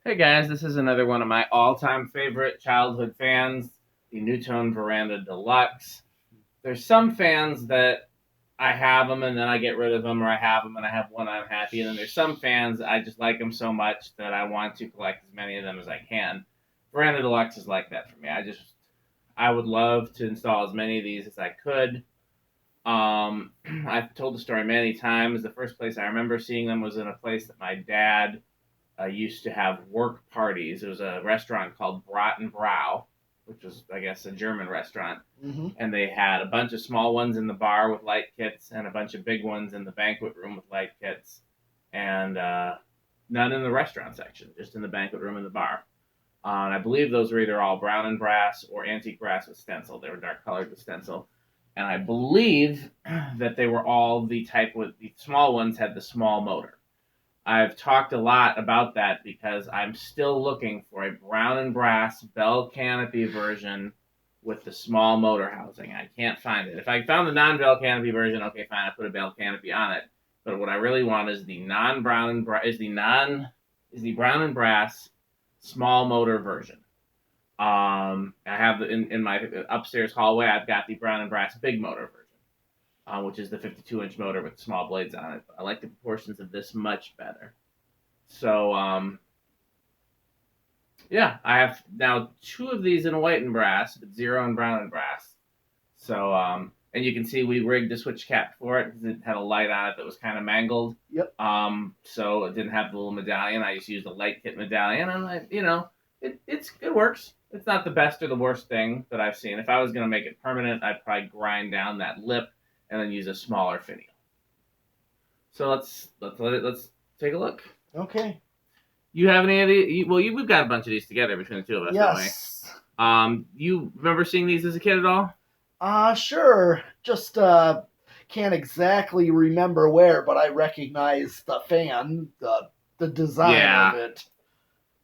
Hey guys, this is another one of my all-time favorite childhood fans, the Nutone Verandah Deluxe. There's some fans that I have them and then I get rid of them, or I have them and I have one I'm happy, and then there's some fans I just like them so much that I want to collect as many of them as I can. Verandah Deluxe is like that for me. I would love to install as many of these as I could. I've told the story many times. The first place I remember seeing them was in a place that my dad used to have work parties. It was a restaurant called Brat and Brau, which was, I guess, a German restaurant. Mm-hmm. And they had a bunch of small ones in the bar with light kits and a bunch of big ones in the banquet room with light kits, and none in the restaurant section, just in the banquet room and the bar. And I believe those were either all brown and brass or antique brass with stencil. They were dark colored with stencil. And I believe that they were all the type with the small ones had the small motor. I've talked a lot about that because I'm still looking for a brown and brass bell canopy version with the small motor housing. I can't find it. If I found the non-bell canopy version, okay, fine, I put a bell canopy on it. But what I really want is the non-brown and brown and brass small motor version. I have in my upstairs hallway. I've got the brown and brass big motor version, which is the 52-inch motor with small blades on it. I like the proportions of this much better. So, yeah, I have now two of these in white and brass, but zero in brown and brass. So, and you can see we rigged a switch cap for it because it had a light on it that was kind of mangled. Yep. So it didn't have the little medallion. I just used a light kit medallion, and it works. It's not the best or the worst thing that I've seen. If I was going to make it permanent, I'd probably grind down that lip and then use a smaller finial. So let's take a look. Okay. You have any of these? Well, we've got a bunch of these together between the two of us, Yes. don't we? You remember seeing these as a kid at all? Sure. Just can't exactly remember where, but I recognize the fan, the design of it.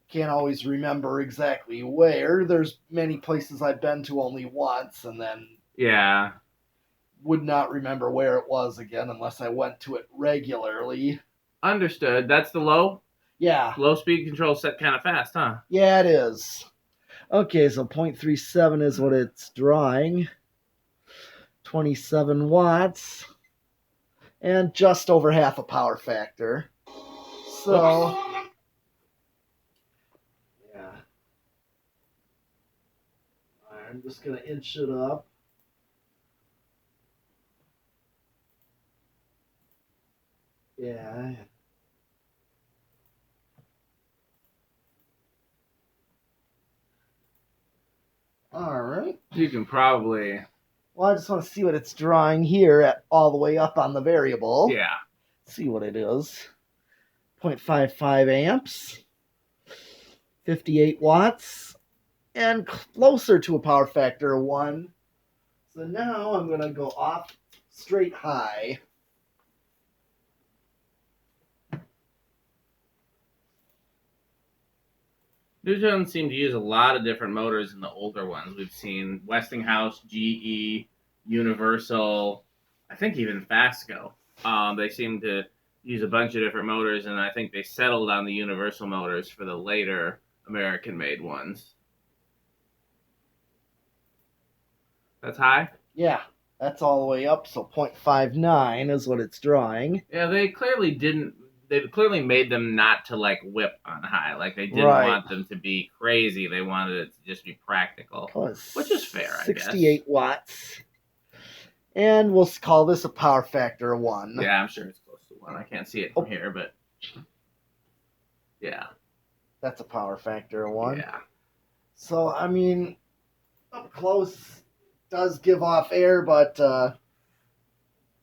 Can't always remember exactly where. There's many places I've been to only once, and then would not remember where it was again unless I went to it regularly. Understood. That's the low? Yeah. Low speed control set kind of fast, huh? Yeah, it is. Okay, so 0.37 is what it's drawing. 27 watts. And just over half a power factor. So, yeah. I'm just going to inch it up. Yeah. All right. You can probably... Well, I just want to see what it's drawing here at all the way up on the variable. Yeah. See what it is. 0.55 amps. 58 watts. And closer to a power factor of 1. So now I'm going to go off straight high. Nutone seemed to use a lot of different motors in the older ones. We've seen Westinghouse, GE, Universal, I think even Fasco. They seem to use a bunch of different motors, and I think they settled on the Universal motors for the later American-made ones. That's high? Yeah, that's all the way up, so 0.59 is what it's drawing. Yeah, they clearly made them not to like whip on high. Like they didn't want them to be crazy. They wanted it to just be practical, which is fair, I guess. 68 watts. And we'll call this a power factor of 1. Yeah, I'm sure it's close to 1. I can't see it from here, but yeah. That's a power factor of 1. Yeah. So, I mean, up close does give off air, but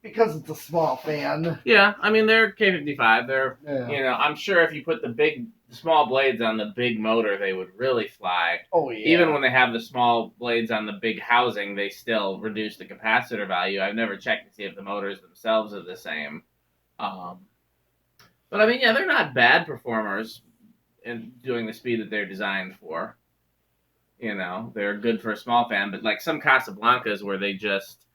because it's a small fan. Yeah, I mean, they're K55. They're, I'm sure if you put the small blades on the big motor, they would really fly. Oh, yeah. Even when they have the small blades on the big housing, they still reduce the capacitor value. I've never checked to see if the motors themselves are the same. But, I mean, yeah, they're not bad performers in doing the speed that they're designed for. They're good for a small fan, but like some Casablancas where they just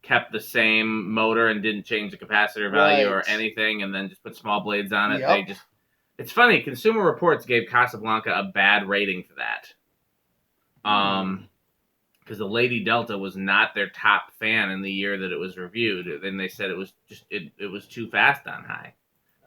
kept the same motor and didn't change the capacitor value or anything, and then just put small blades on it. Yep. It's funny. Consumer Reports gave Casablanca a bad rating for that. Because the Lady Delta was not their top fan in the year that it was reviewed. Then they said it was just it was too fast on high.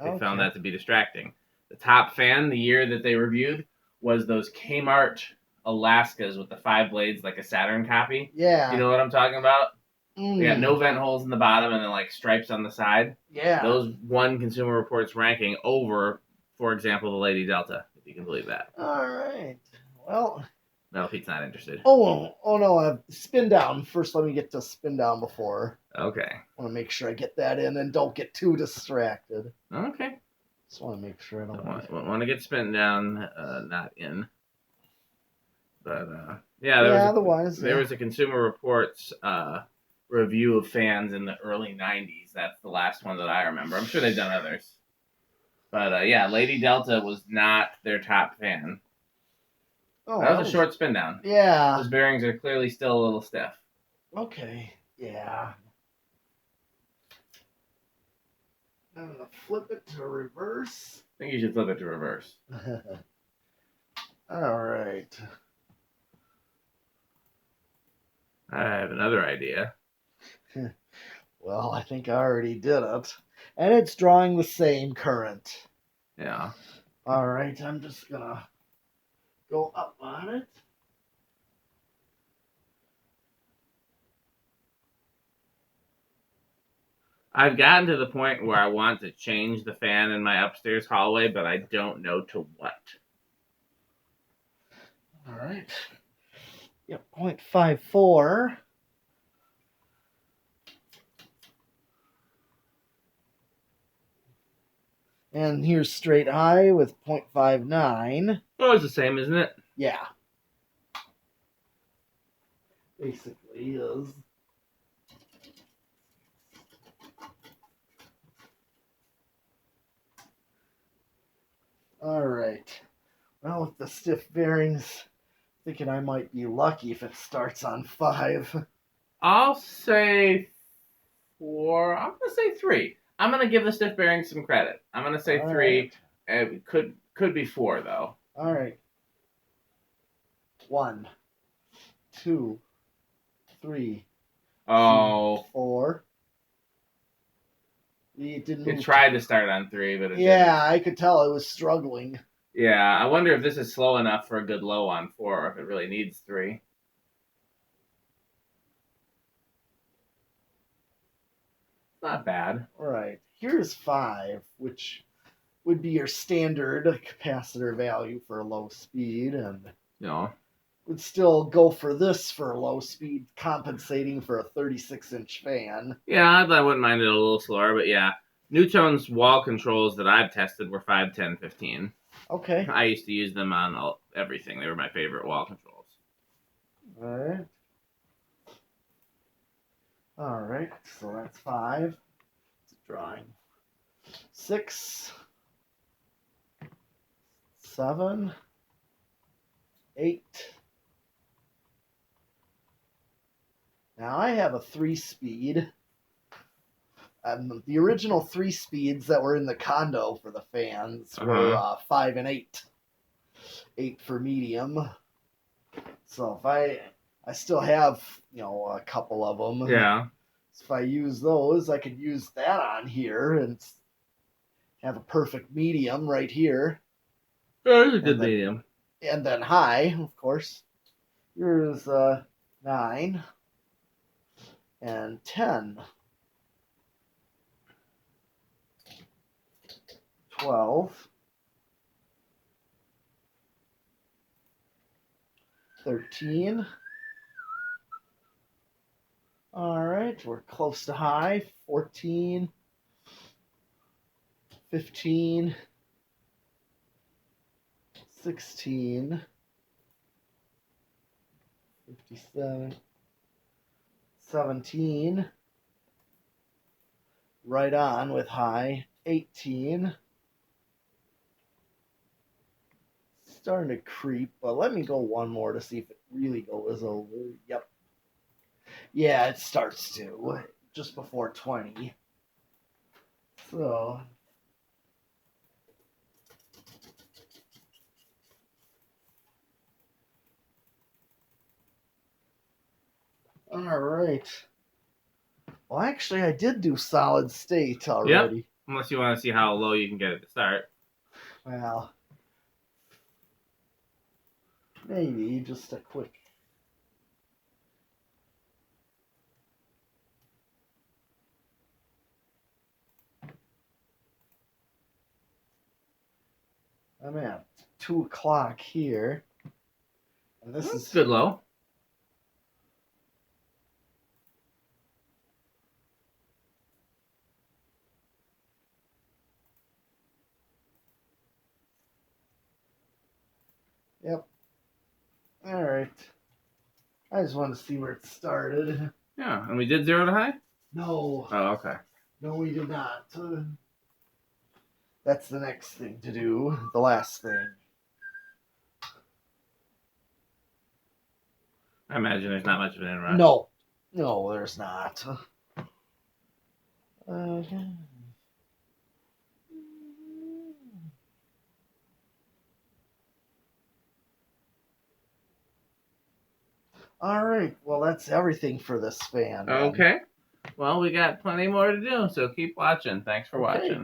They found that to be distracting. The top fan the year that they reviewed was those Kmart Alaskas with the 5 blades, like a Saturn copy. Yeah. You know what I'm talking about? They got no vent holes in the bottom and then like stripes on the side. Yeah. Those won Consumer Reports ranking over, for example, the Lady Delta, if you can believe that. All right. Well. Well, Pete's not interested. Oh no! Spin down first. Let me get to spin down before. Okay. I want to make sure I get that in and don't get too distracted. Okay. Just want to make sure I don't want to get spin down, not in. But otherwise there was a Consumer Reports review of fans in the early '90s. That's the last one that I remember. I'm sure they've done others. But Lady Delta was not their top fan. Oh, that was a short spin down. Yeah. Those bearings are clearly still a little stiff. Okay. Yeah. I'm going to flip it to reverse. I think you should flip it to reverse. All right. I have another idea. Well, I think I already did it. And it's drawing the same current. Yeah. All right. I'm just going to go up on it. I've gotten to the point where I want to change the fan in my upstairs hallway, but I don't know to what. All right. Yep, 0.54. And here's straight high with 0.59. Oh, it's the same, isn't it? Yeah. Basically is. All right. Well, with the stiff bearings, thinking I might be lucky if it starts on 5. I'll say 4. I'm going to say 3. I'm going to give the stiff bearings some credit. I'm going to say 3. Right. It could be 4, though. All right. 1, 2, 3. Oh. 4. It tried to start on 3, but it didn't. I could tell it was struggling. Yeah, I wonder if this is slow enough for a good low on 4, or if it really needs 3. Not bad. All right. Here's 5, which would be your standard capacitor value for low speed, and would still go for this for low speed, compensating for a 36-inch fan. Yeah, I wouldn't mind it a little slower, but yeah. Nutone's wall controls that I've tested were 5, 10, 15. Okay. I used to use them on everything. They were my favorite wall controls. All right. All right. So that's 5. It's a drawing. 6, 7, 8. Now I have a 3-speed. The original 3 speeds that were in the condo for the fans were 5 and 8. 8 for medium. So if I still have, a couple of them. Yeah. So if I use those, I could use that on here and have a perfect medium right here. It's a good medium. And then high, of course. Here's 9 and 10. 12, 13. All right, we're close to high. 14, 15, 16, 57, 17. Right on with high. 18. Starting to creep, but let me go one more to see if it really goes over. Yep. Yeah, it starts to just before 20. So All right. Well, actually, I did do solid state already. Yep. Unless you want to see how low you can get it to start. Well, maybe just a quick. I'm at 2 o'clock here. And this That's is good low. Yep. All right. I just want to see where it started. Yeah, and we did 0 to high? No. Oh, okay. No, we did not. That's the next thing to do. The last thing. I imagine there's not much of an inrush. No. No, there's not. Okay. All right. Well, that's everything for this fan. then. Okay. Well, we got plenty more to do, so keep watching. Thanks for Okay. watching.